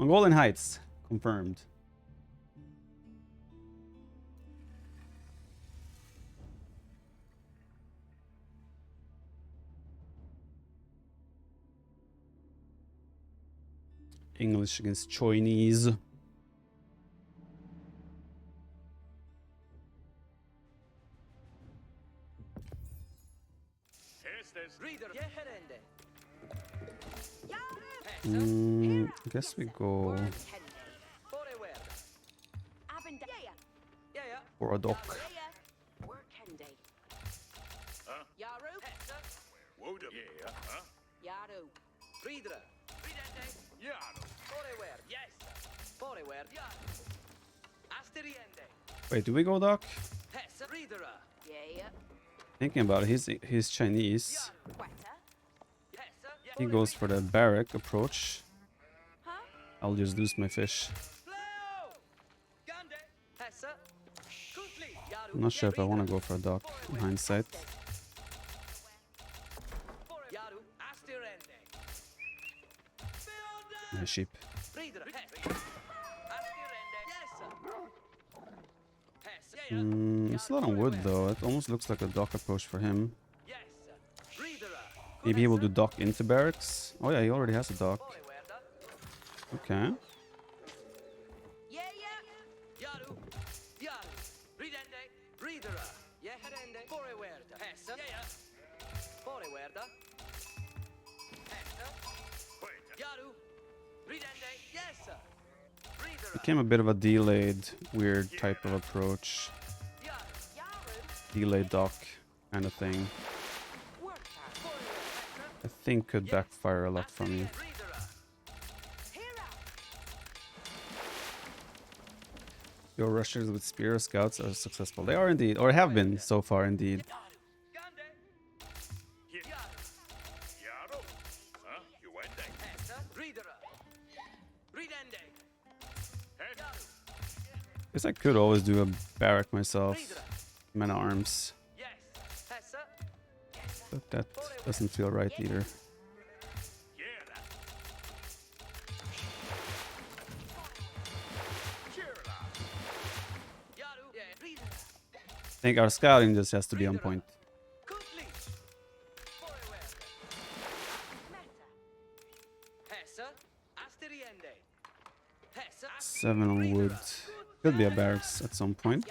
Mongolian Heights. Confirmed. English against Chinese. I guess we go for a dock. Wait, do we go dock? Thinking about it, he's Chinese. He goes for the barrack approach. I'll just lose my fish. I'm not sure if I want to go for a dock in hindsight. My sheep. It's a lot on wood though. It almost looks like a dock approach for him. Maybe he will do dock into barracks. Oh yeah, he already has a dock. Okay. Became a bit of a delayed, weird type of approach. Delayed dock kind of thing. I think could backfire a lot for me. Your rushers with spear scouts are successful. They are indeed, or have been so far indeed. Guess I could always do a barrack myself. Men at arms. But that doesn't feel right either. I think our scouting just has to be on point. 7 on wood. Could be a barracks at some point.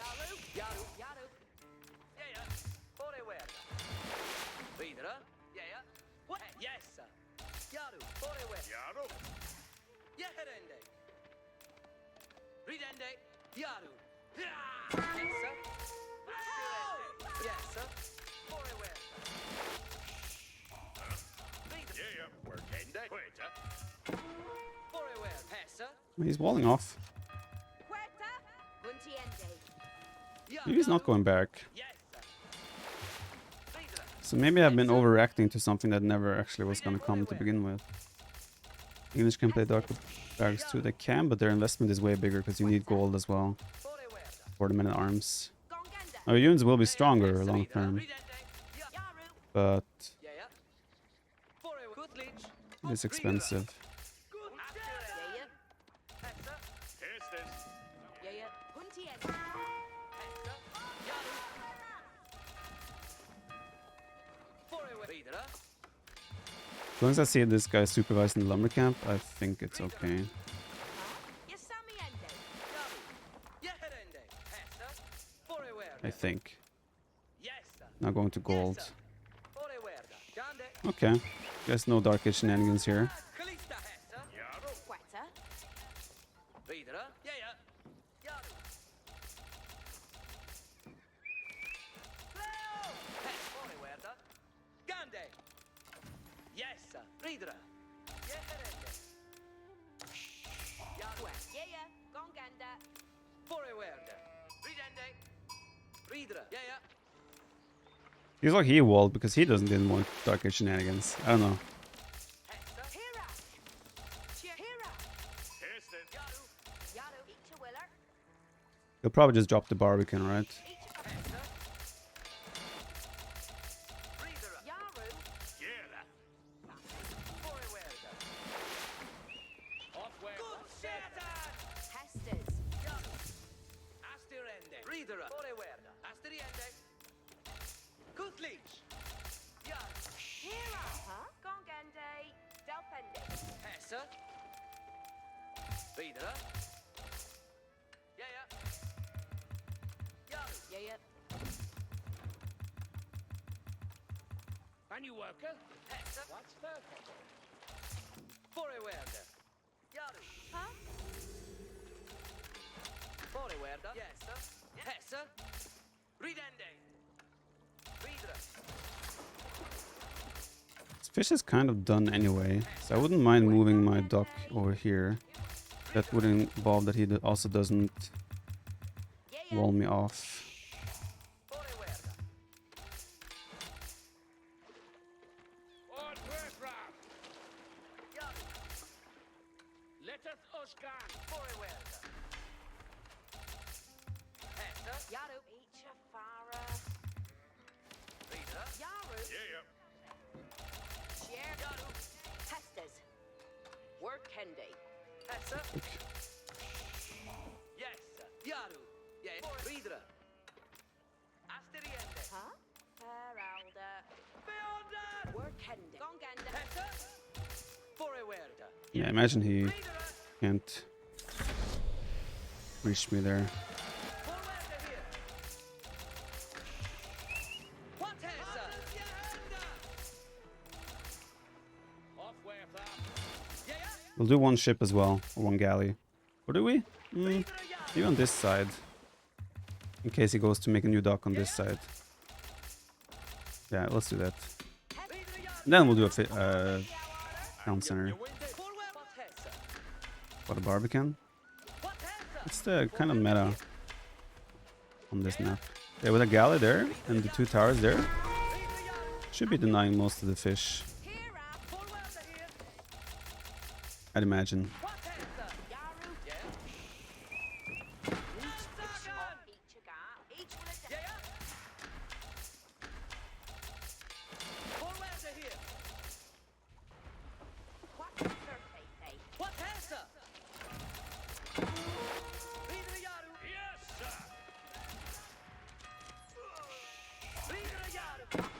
He's walling off. Maybe he's not going back. So maybe I've been overreacting to something that never actually was going to come to begin with. English can play dark barracks too. They can, but their investment is way bigger because you need gold as well for the men at arms. Our units will be stronger long term, but it's expensive. As long as I see this guy supervising the lumber camp, I think it's okay. I think. Now going to gold. Okay. Guess no dark age shenanigans here. He's like he walled because he didn't want dark age shenanigans. I don't know. He'll probably just drop the Barbican, right? Videre. Asteriende. Kutlich. Ja. Hera, huh? Gongende. Delpende. Hesse. Videre. Ja, ja. Ja. Yeah, yeah. Can you work it? Hesse. What's that? Forward. Jaru. Huh? Forward. Yes, sir. Hesse. Ridende. Videre. This fish is kind of done anyway, so I wouldn't mind moving my dock over here. That would involve that he also doesn't wall me off. Yaru. Each Fara. Yaru. Share. Yaru. Hestes. Work Kendi. Hesse. Yes, sir. Jaru. Yes. Videre. Asteriende. Huh? Heralda. Beonder. Work Kendi. Gongende. Hesse. Forward. Yeah, imagine he can't reach me there. Forward here. What Hesse? Yeah, yeah. We'll do one ship as well, or one galley. Or do we? Maybe on this side. In case he goes to make a new dock on this side. Yeah, let's do that. And then we'll do a town center. What a Barbican. It's the kind of meta on this map. Yeah, with a galley there and the two towers there, should be denying most of the fish, I'd imagine.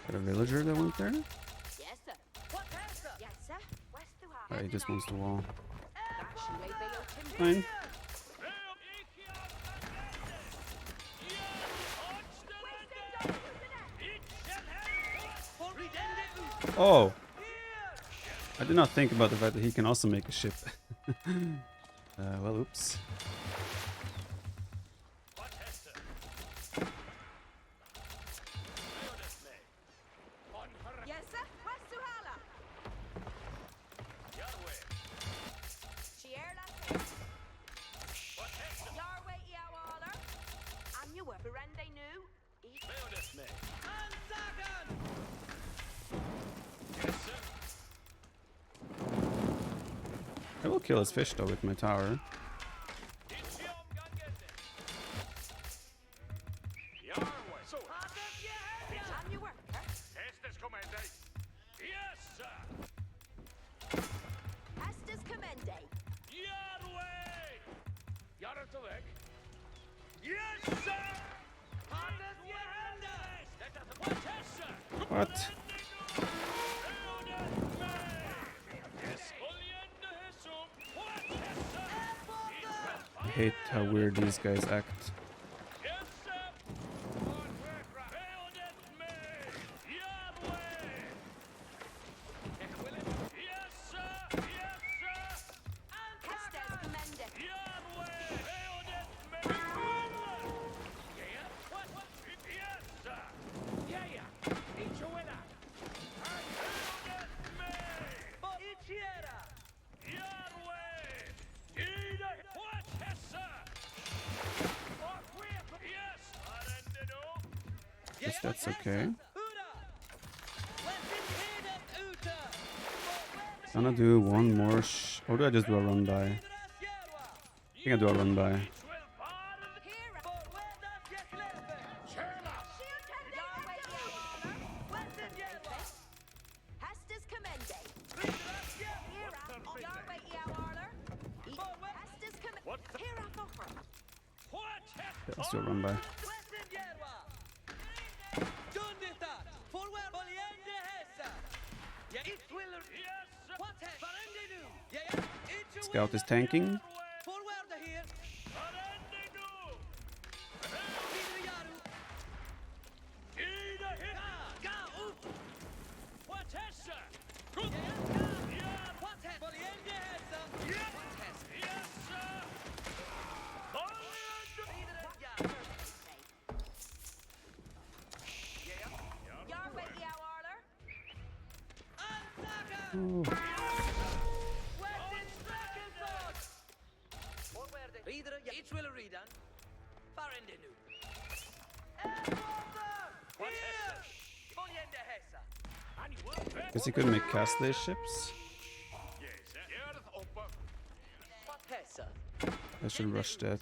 Got a villager that went there? Yes, sir. Yes, sir. West to Alright, he just wants the wall. Fine. Fine. Oh! I did not think about the fact that he can also make a ship. Well, oops. Yes, sir. West to Hala. Shierla. Yarway Yawaler. And you were Berende new. I will kill his fish though with my tower. And you were. Estes Commende. What? I hate how weird these guys act. Estes Commende. Guess that's okay. Gonna do one more or do I just do a run by? I think I do a run by. Let's do a run by. Scout is tanking. Forward here. Your way, yeah, Warler. Oh. Each will read on. Far in the new. Guess he could make castle ships. I should rush that.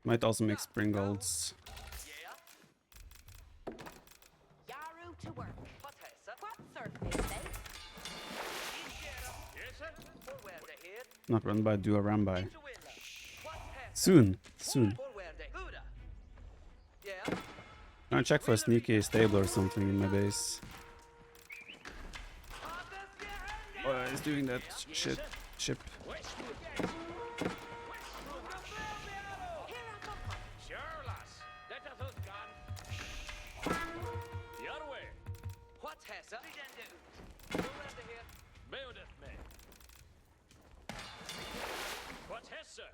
Might also make Springolds. Yaru to work. What surface, eh? Not run by, do a run by. Soon, soon. I'm gonna check for a sneaky stable or something in my base. Oh, he's doing that shit. Ship.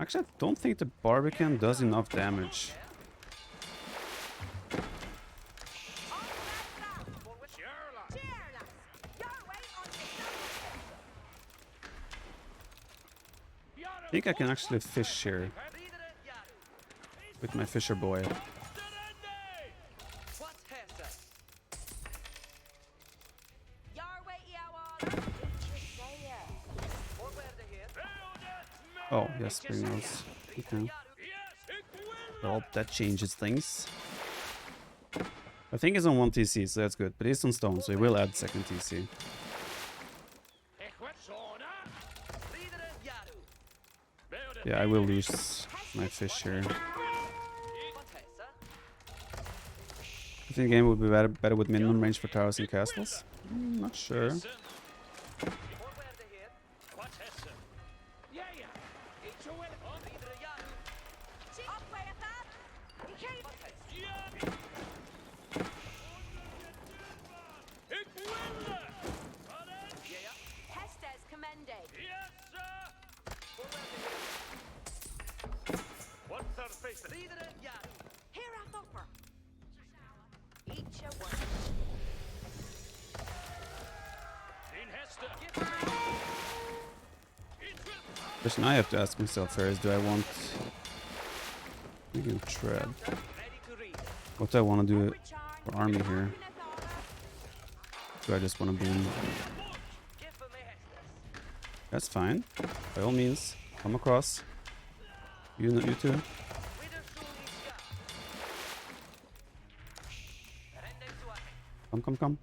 Actually, I don't think the Barbican does enough damage. I think I can actually fish here with my fisher boy. Oh, yes, Springolds. Okay. Well, that changes things. I think he's on 1 TC, so that's good. But he's on stone, so he will add second TC. Yeah, I will lose my fish here. I think the game would be better with minimum range for towers and castles. Not sure. The question I have to ask myself here is, do I want Treb? What do I want to do for army here? Do I just want to boom? That's fine. By all means, come across. You too. Come.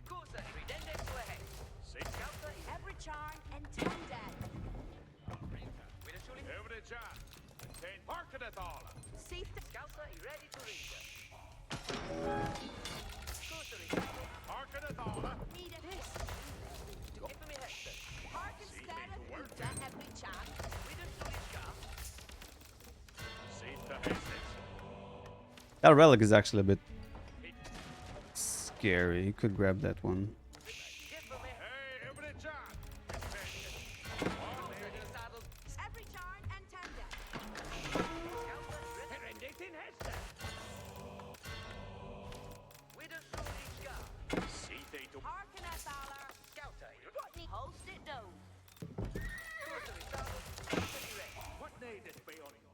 That relic is actually a bit scary. You could grab that one.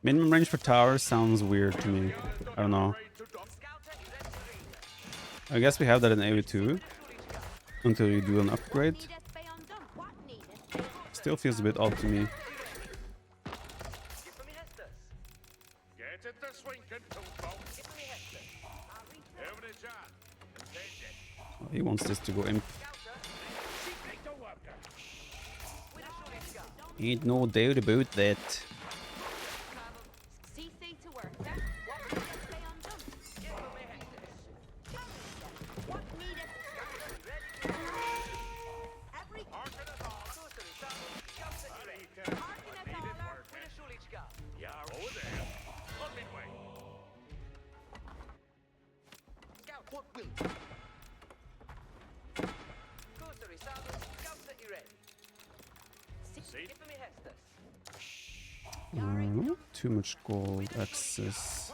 Minimum range for towers sounds weird to me. I don't know. I guess we have that in AV2 until you do an upgrade. Still feels a bit odd to me. Oh, he wants this to go imp. Ain't no doubt about that. Too much gold access.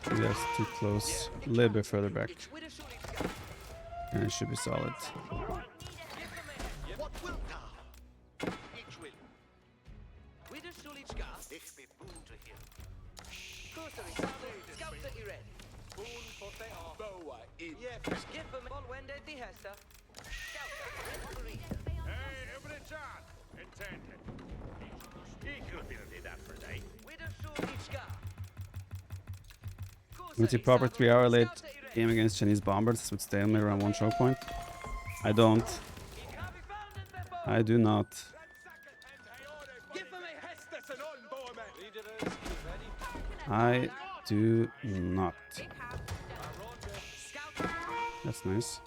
That's too close. A little bit further back. And it should be solid. Multi-proper 3-hour late game against Chinese Bombards with stalemate around 1 choke point. I don't. I do not. I do not. That's nice.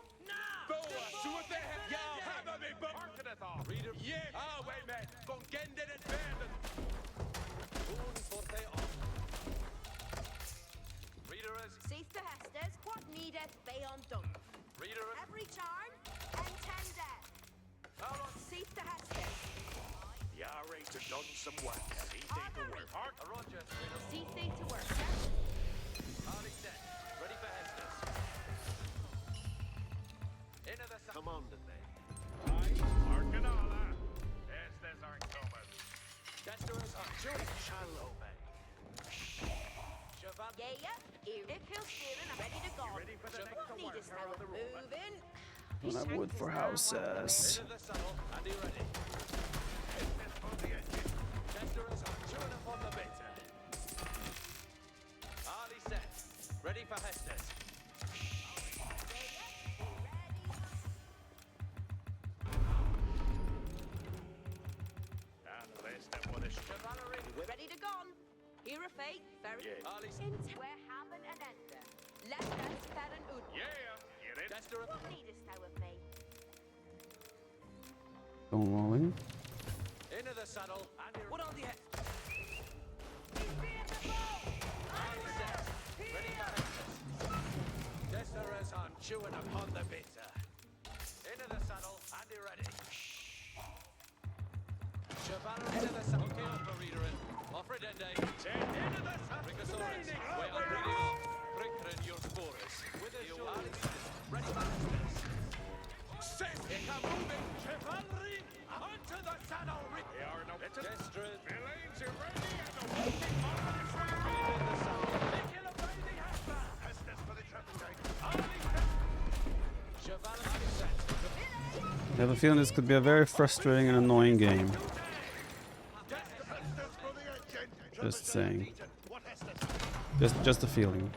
Every charm and tender. Cease the hestes. Yare to done some work. Cease to work. Roger. Cease to work. Harley set. Ready for Hestus. Into the commanded me. Arcanala. Hestus Arctomas. Desperus Arcturic shall obey. Cheval. Yeah. If he'll steering, I'm ready to go. Ready for the next What needest thou of moving? Don't have wood for houses. Into the saddle. And he ready. Hestus on the engine. Desperus Arcturic upon the bitter. Harley set. Ready for Hestus. Ready to go. Here a fate, very Harley we're having an ender. Let us fed an ud. Yeah. Desperate. What needest thou of me? Don't rolling. Into the saddle. And what on the head? Ready for Hestus. Desperate on chewing upon the bitter. Into the saddle. And he ready. Chivalry into the saddle. Okay, upper reader in. Offer it into the saddle. Ricosaurus. Way on reading off. Prickrin your spores. With a shoulder. Ready for Hestus. Says he come moving. Chivalry. Onto the saddle. They are no better. Destrid. Villains are ready and the walking mark is ready. Into the saddle. Kill away the Hesper. Hestus for the trepidate. Chivalry set. I have a feeling this could be a very frustrating and annoying game. Just saying. Just a feeling.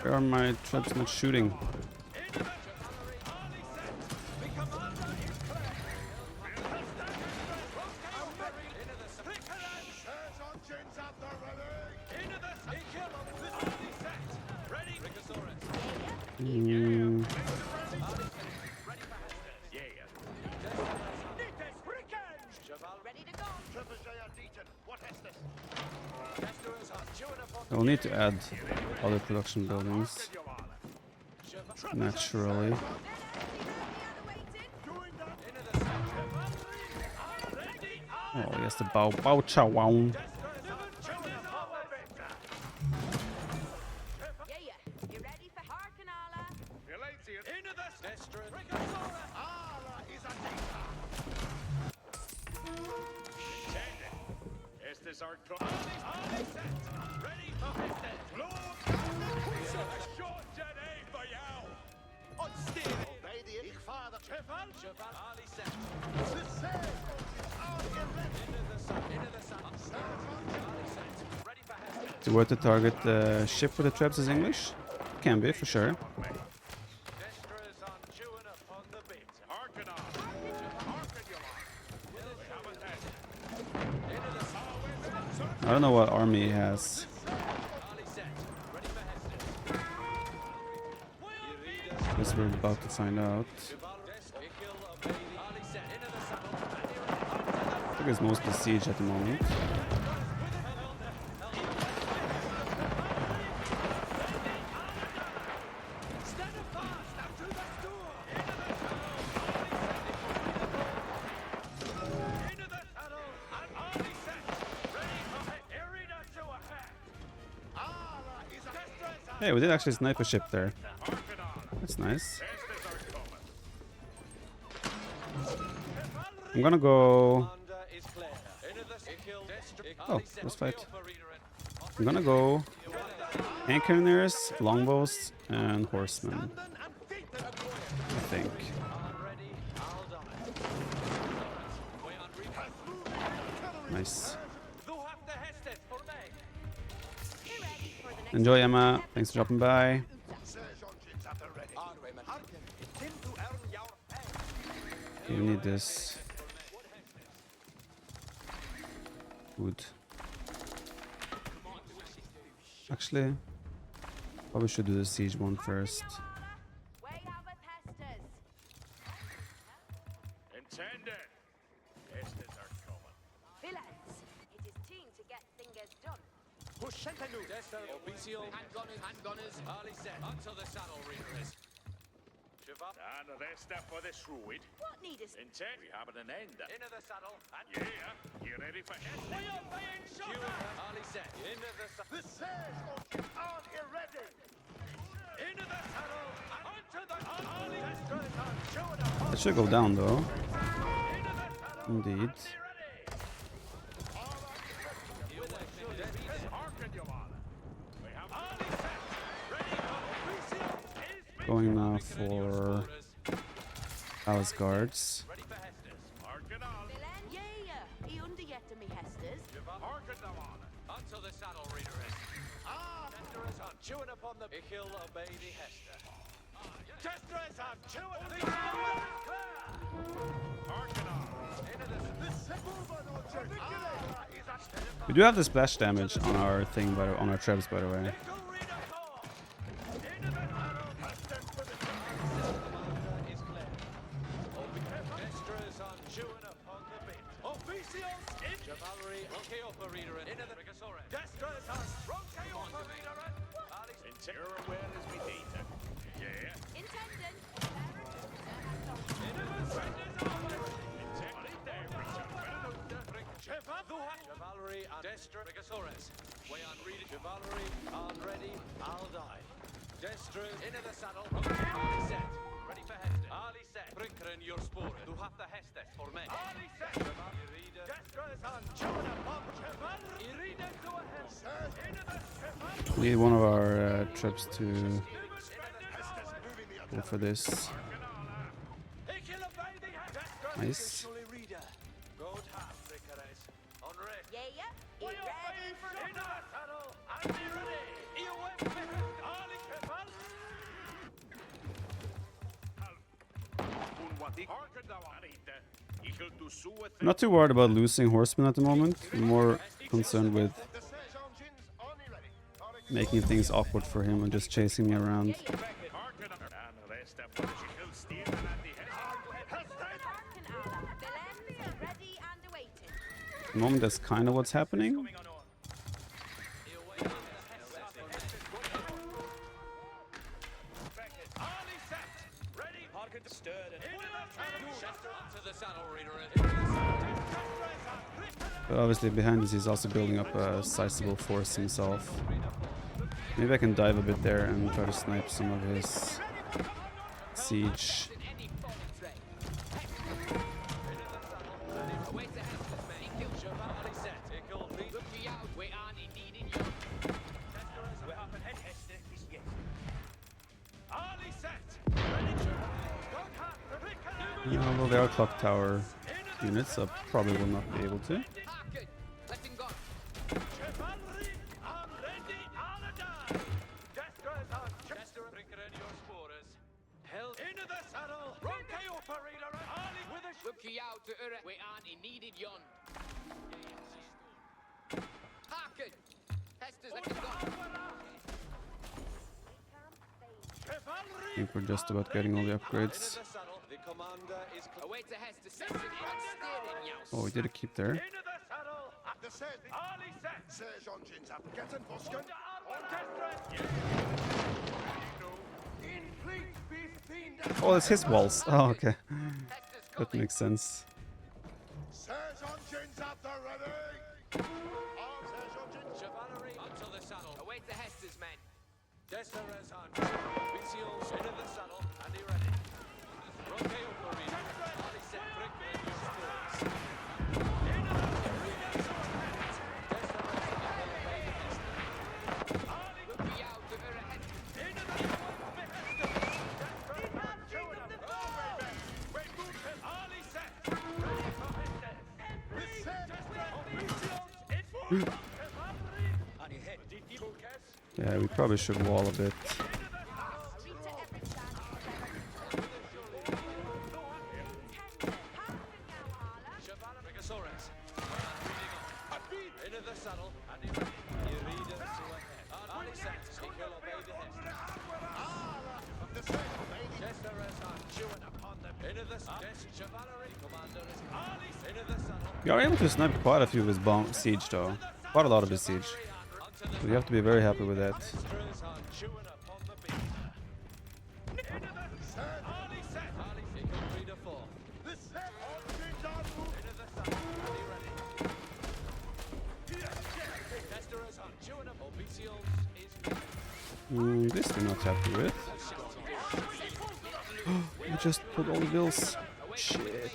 Where are my Trebs not shooting? I'll need to add other production buildings. Naturally. Oh, yes, the Bao Chow Wow. Yeah, yeah. You ready for Harkanala? Into the Destra. Estes are ready for Hestet. Short today for you. On steer. Ich father. Cheval. Ali set. Into the sun. Ali set. Ready for Hestet. Is it worth to target the ship with the Trebs is English? Can be, for sure. Destras on chewing upon the bit. Harken on. Harken you on. We have a test. Into the sun. I don't know what army he has. Ali set. Ready for Hestet. Guess we're about to find out. I think it's mostly siege at the moment. Hey, we did actually snipe a ship there. That's nice. I'm gonna go... Oh, let's fight. I'm gonna go Anchorneers, Longbows, and Horsemen. I think. Nice. Enjoy, Emma. Thanks for dropping by. We need this. Wood. Actually, probably should do the siege one first. Intended. Estes are coming. Villains, it is time to get things done. Push Shentanu. Official. Handgunners. Ali set. Until the saddle readers. And the step for this ruid. What need is Intent. We have an end. Into the saddle. And yeah. You ready for Hestet? We are being shot at. Ali set. Into the saddle. The siege on ready. Into the saddle. And onto the Ali Hestet. It should go down though. Indeed. Going now for Palace Guards. Until the saddle reader is. Tester is on chewing upon the Ichil obey the Hester. Tester is on chewing the We do have the splash damage on our thing, on our Trebs, by the way. Cavalry and Destra Rigasaurus. Way on reading. Cavalry on ready. I'll die. Destra into the saddle. Ali set. Ready for Hestet. Ali set. Brinkeren your spore. Du have the Hestet for me. Ali set. Destra is on. Chewing a bomb. Cavalry. Irida to a Hestet. Into the Cavalry. We need one of our trips to go for this. Nice. I'm not too worried about losing horsemen at the moment. I'm more concerned with making things awkward for him and just chasing me around. At the moment, that's kind of what's happening. Onto the saddle, reader. But obviously behind this he's also building up a sizable force himself. Maybe I can dive a bit there and try to snipe some of his siege. Although they are clock tower units, I probably will not be able to. I think we're just about getting all the upgrades. Oh, we did a keep there. Oh, that's his walls. Oh, okay. That makes sense. Yeah, we probably should wall a bit. We are able to snipe quite a few of his bomb siege though. Quite a lot of his siege. So you have to be very happy with that. This we're not happy with. I just put all the bills. Shit.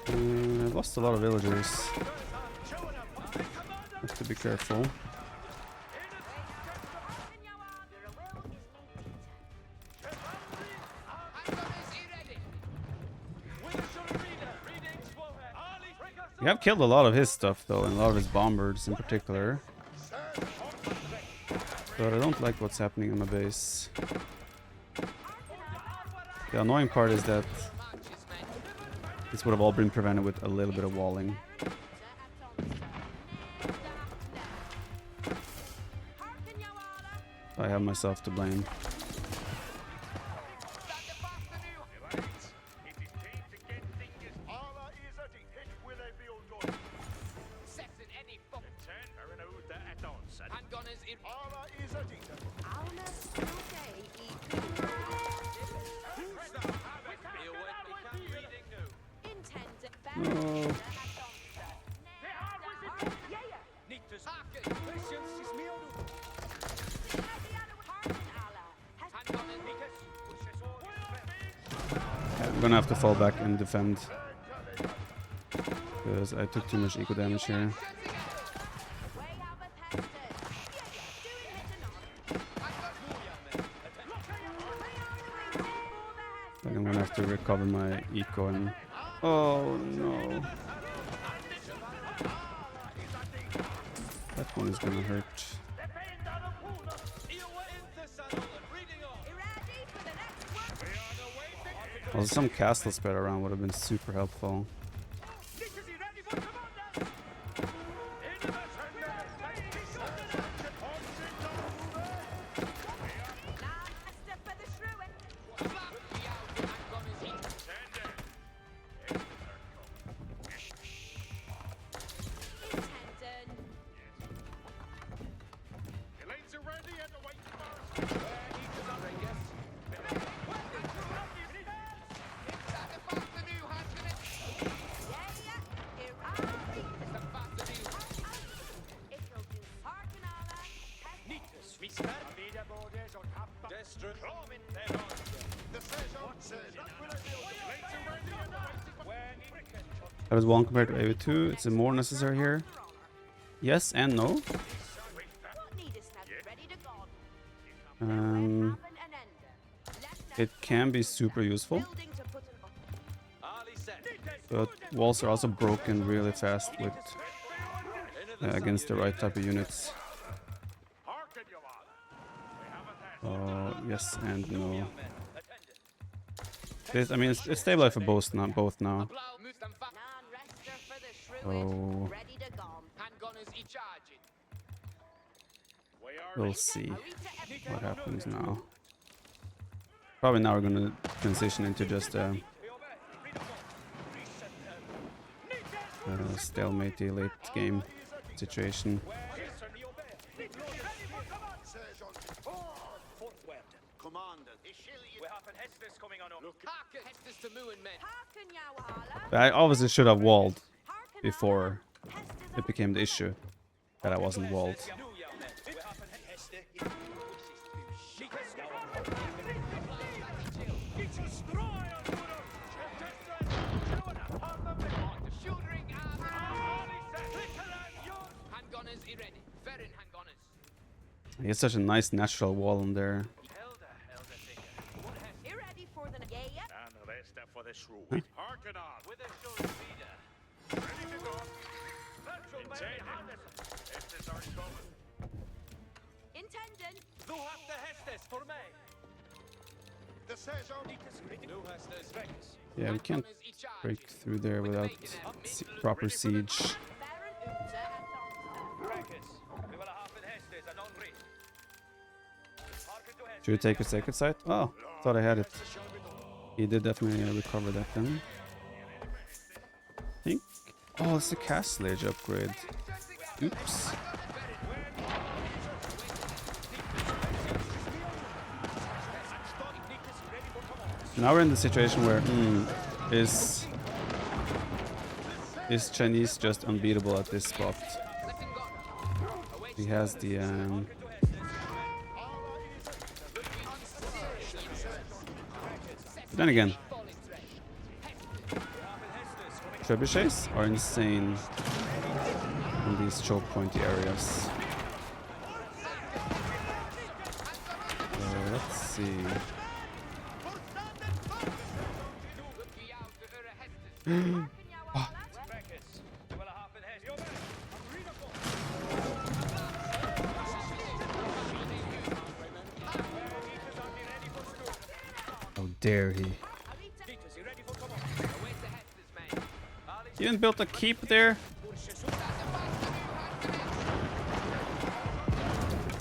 I've lost a lot of villagers. Have to be careful. We have killed a lot of his stuff though, and a lot of his bombards in particular. But I don't like what's happening in my base. The annoying part is that this would have all been prevented with a little bit of walling. I have myself to blame. I'm gonna have to fall back and defend because I took too much eco damage here. I'm gonna have to recover my eco and oh no, that one is gonna hurt. Also, some castle spread around would have been super helpful. That is 1 compared to AV2. It's more necessary here. Yes and no. What needest thou? Ready to go. Um, Happen and end. Left it can be super useful, building to put an Ali set. but walls are also broken really fast with against the right type of units. Yes and no. This, I mean, it's stabilized for both now. non-rester for the shrew. Oh, Ready to go. we'll see what happens now. Probably now we're gonna transition into just a stalemate late game situation. Harken, Yowhala. But I obviously should have walled Harken, before Heston it became the issue that I wasn't walled. He has such a nice natural wall in there. You ready for the yeah, yeah. Intendant. Du hast der Hestes for me. Yeah, we can't break through there without proper siege. Baron Uther at Should we take a sacred site? Oh, thought I had it. He did definitely recover that then. I think. Oh, it's a castle age upgrade. Oops. Now we're in the situation where is Chinese just unbeatable at this spot? He has the then again, trebuchets are insane in these choke pointy areas. Let's see. How dare he? He even built a keep there?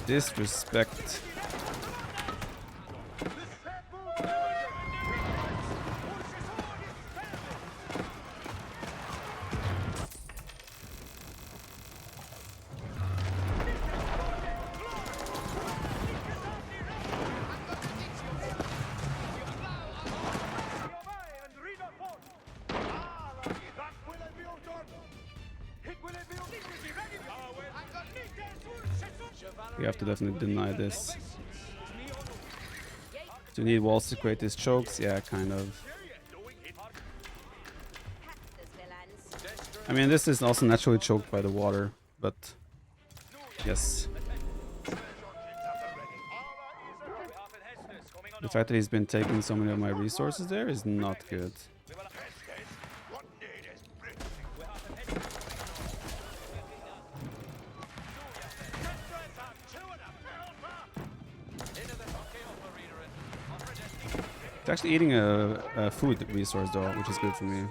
Disrespect. We have to definitely deny this. Do you need walls to create these chokes? Yeah, kind of. I mean, this is also naturally choked by the water, but yes. The fact that he's been taking so many of my resources there is not good. It's actually eating a food resource though, which is good for me.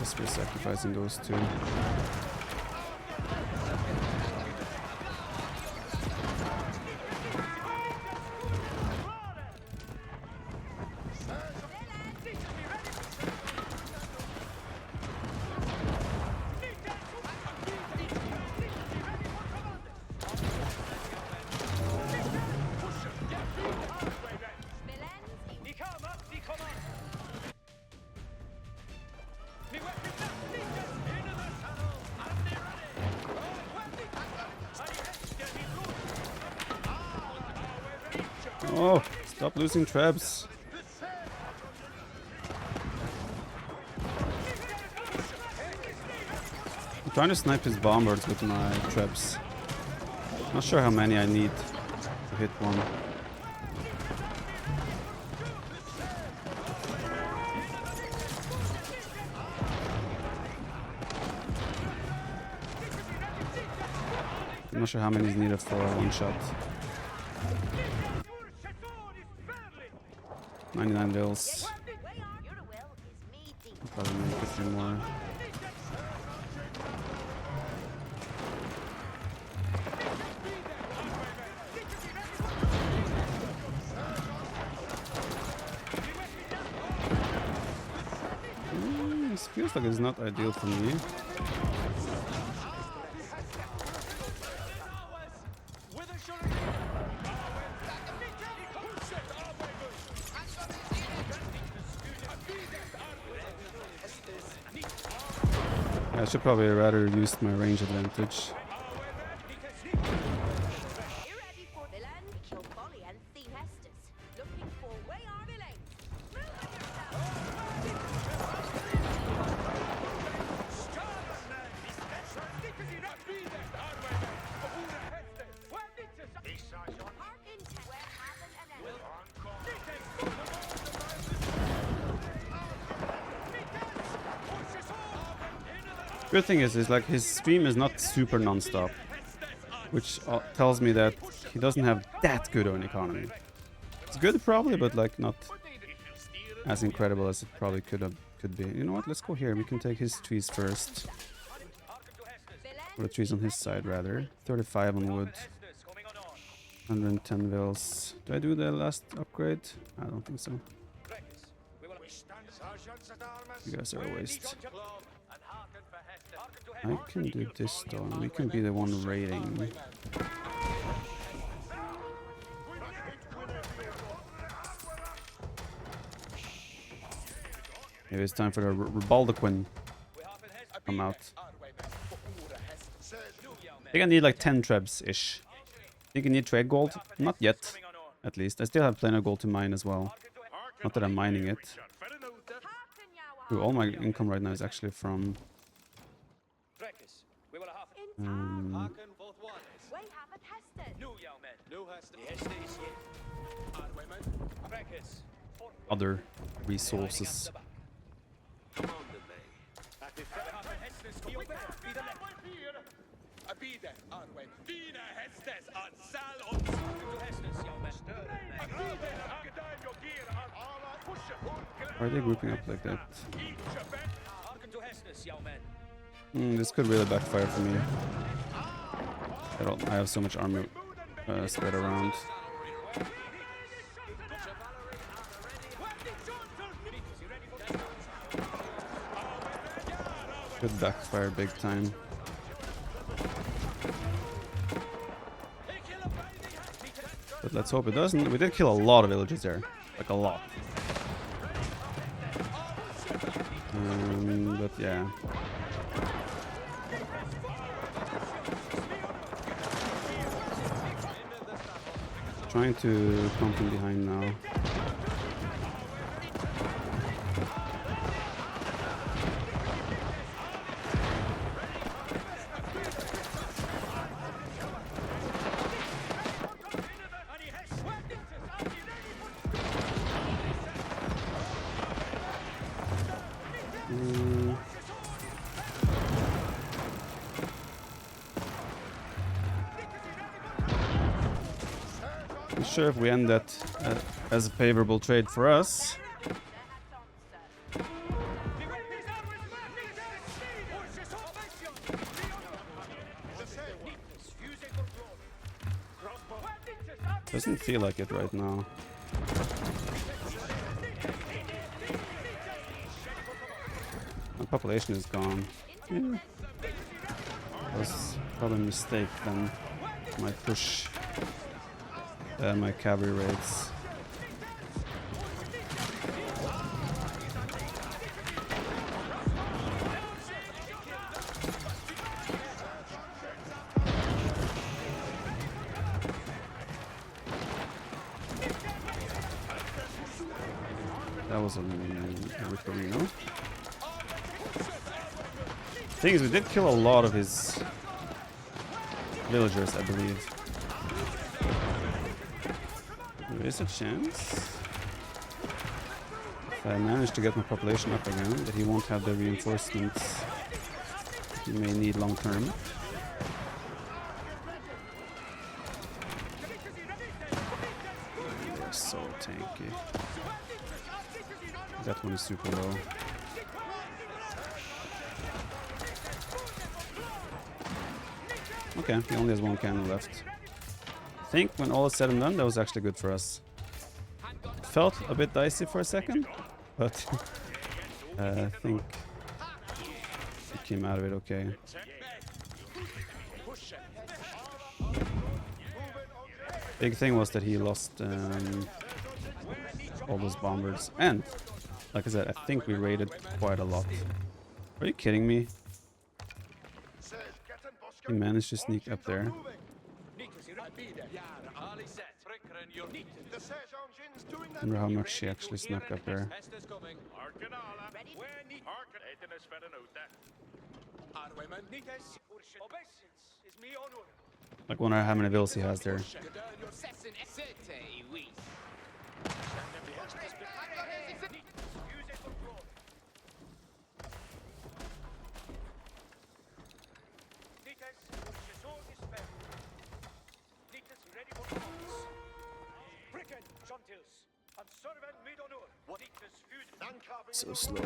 Guess we're sacrificing those two. Oh, stop losing Trebs. I'm trying to snipe his Bombards with my Trebs. Not sure how many I need to hit one. I'm not sure how many is needed for one shot. 99 vills. Probably make a few more. This feels like it's not ideal for me. I should probably rather use my range advantage. Good thing is like his stream is not super non-stop, which tells me that he doesn't have that good of an economy. It's good probably, but like not as incredible as it probably could be. You know what? Let's go here. We can take his trees first. Or the trees on his side rather. 35 on wood. 110 vills. Do I do the last upgrade? I don't think so. You guys are a waste. I can do this though, and we can be the one raiding. Maybe it's time for the Baldaquin to come out. I think I need like 10 trebs-ish. Think I need trade gold? Not yet, at least. I still have plenty of gold to mine as well. Not that I'm mining it. Ooh, all my income right now is actually from... other resources. Why are they grouping up like that? This could really backfire for me. I have so much armor spread around. Could backfire big time. But let's hope it doesn't. We did kill a lot of villages there. Like a lot. But yeah. Trying to come from behind now. Sure, if we end that as a favorable trade for us. Doesn't feel like it right now. My population is gone. Yeah. That was probably a mistake then. Might push my cavalry raids. was a Riccarino. Thing is, we did kill a lot of his villagers, I believe. There is a chance, if I manage to get my population up again, that he won't have the reinforcements he may need long term. They're so tanky. That one is super low. Okay, he only has one cannon left. I think when all is said and done, that was actually good for us. It felt a bit dicey for a second, but I think we came out of it okay. Big thing was that he lost all those Bombards. And, like I said, I think we raided quite a lot. Are you kidding me? He managed to sneak up there. I wonder how much he actually snuck up there. Like, wonder how many vills he has there. So slow.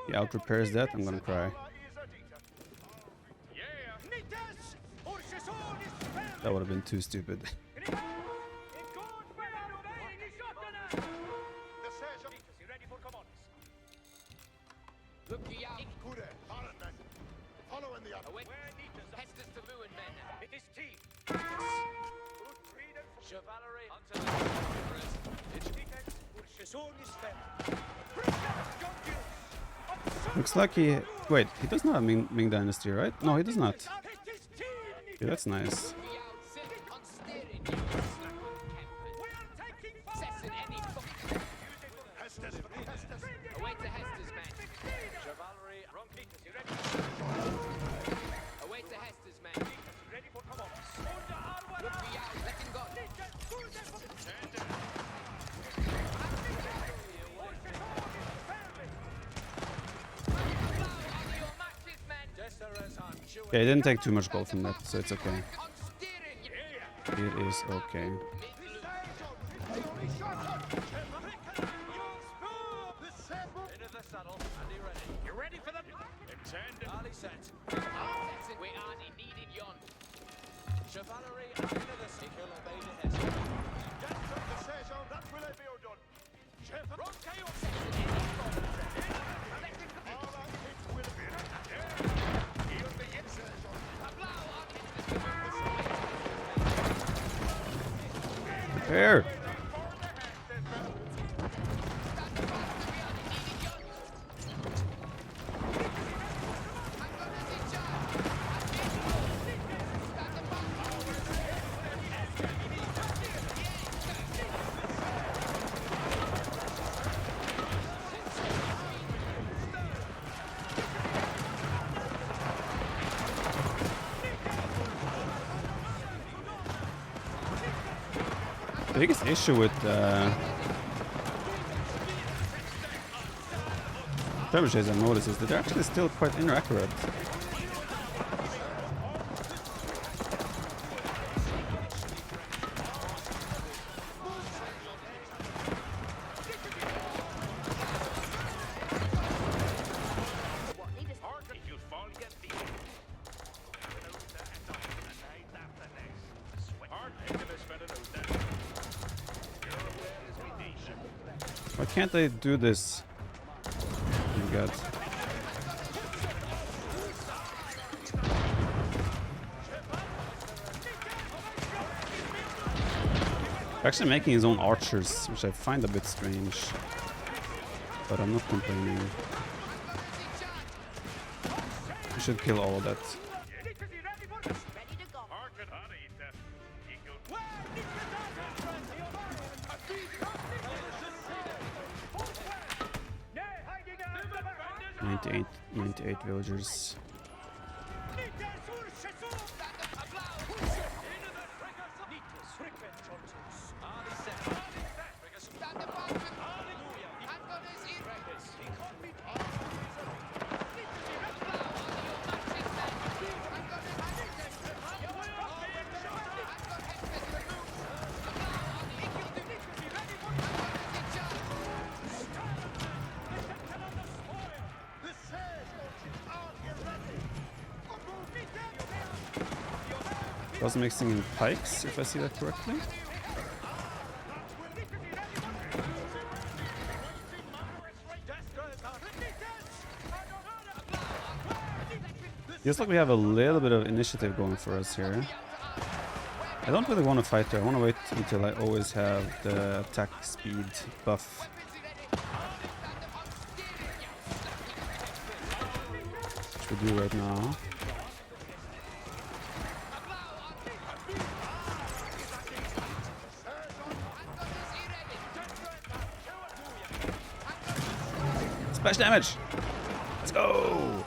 He out repairs that, I'm gonna cry. That would have been too stupid. Looks like he... Wait, he does not have Ming Dynasty, right? No, he does not. Okay, that's nice. Okay, he didn't take too much gold from that, so it's okay. It is okay. Prepare! The biggest issue with skirmishes I noticed is that they're actually still quite inaccurate. Why can't they do this? Oh my god. They're actually making his own archers, which I find a bit strange. But I'm not complaining. should kill all of that. Ready to go. Ninety-eight, 98 villagers. Was mixing in pikes, if I see that correctly. Feels like we have a little bit of initiative going for us here. I don't really want to fight there. I want to wait until I always have the attack speed buff. Which we do right now. Splash damage! Let's go!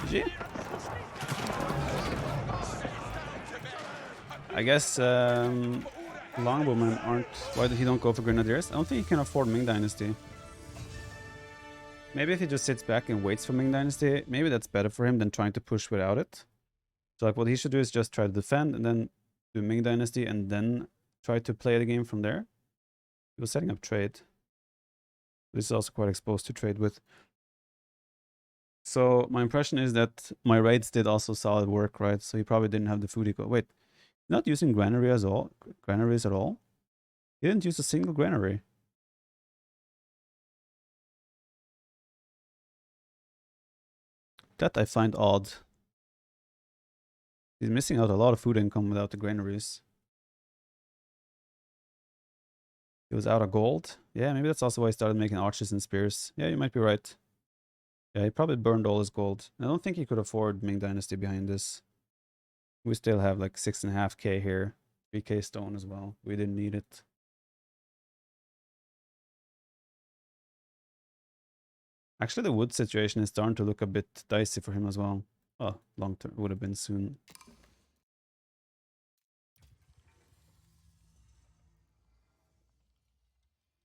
GG. I guess longbowmen aren't... Why did he don't go for grenadiers? I don't think he can afford Ming Dynasty. Maybe if he just sits back and waits for Ming Dynasty, maybe that's better for him than trying to push without it. So like what he should do is just try to defend and then do Ming Dynasty and then try to play the game from there. He was setting up trade. This is also quite exposed to trade with. So my impression is that my raids did also solid work, right? So he probably didn't have the food eco. Wait, not using granaries at all? He didn't use a single granary. That I find odd. He's missing out a lot of food income without the granaries. He was out of gold. Yeah, maybe that's also why he started making archers and spears. Yeah, you might be right. Yeah, he probably burned all his gold. I don't think he could afford Ming Dynasty behind this. We still have like 6.5k here. 3k stone as well. We didn't need it. Actually, the wood situation is starting to look a bit dicey for him as well. Oh, long term would have been soon.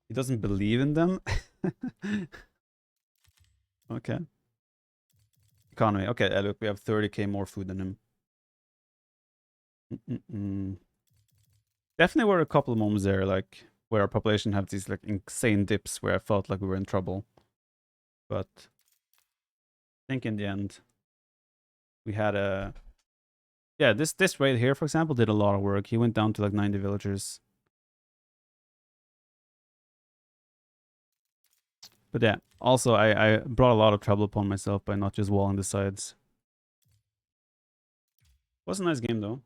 He doesn't believe in them. Okay. Economy. Okay, look, we have 30k more food than him. Definitely were a couple of moments there, like where our population had these like insane dips where I felt like we were in trouble. But I think in the end, we had a... Yeah, this raid here, for example, did a lot of work. He went down to like 90 villagers. But yeah, also I brought a lot of trouble upon myself by not just walling the sides. Was a nice game though.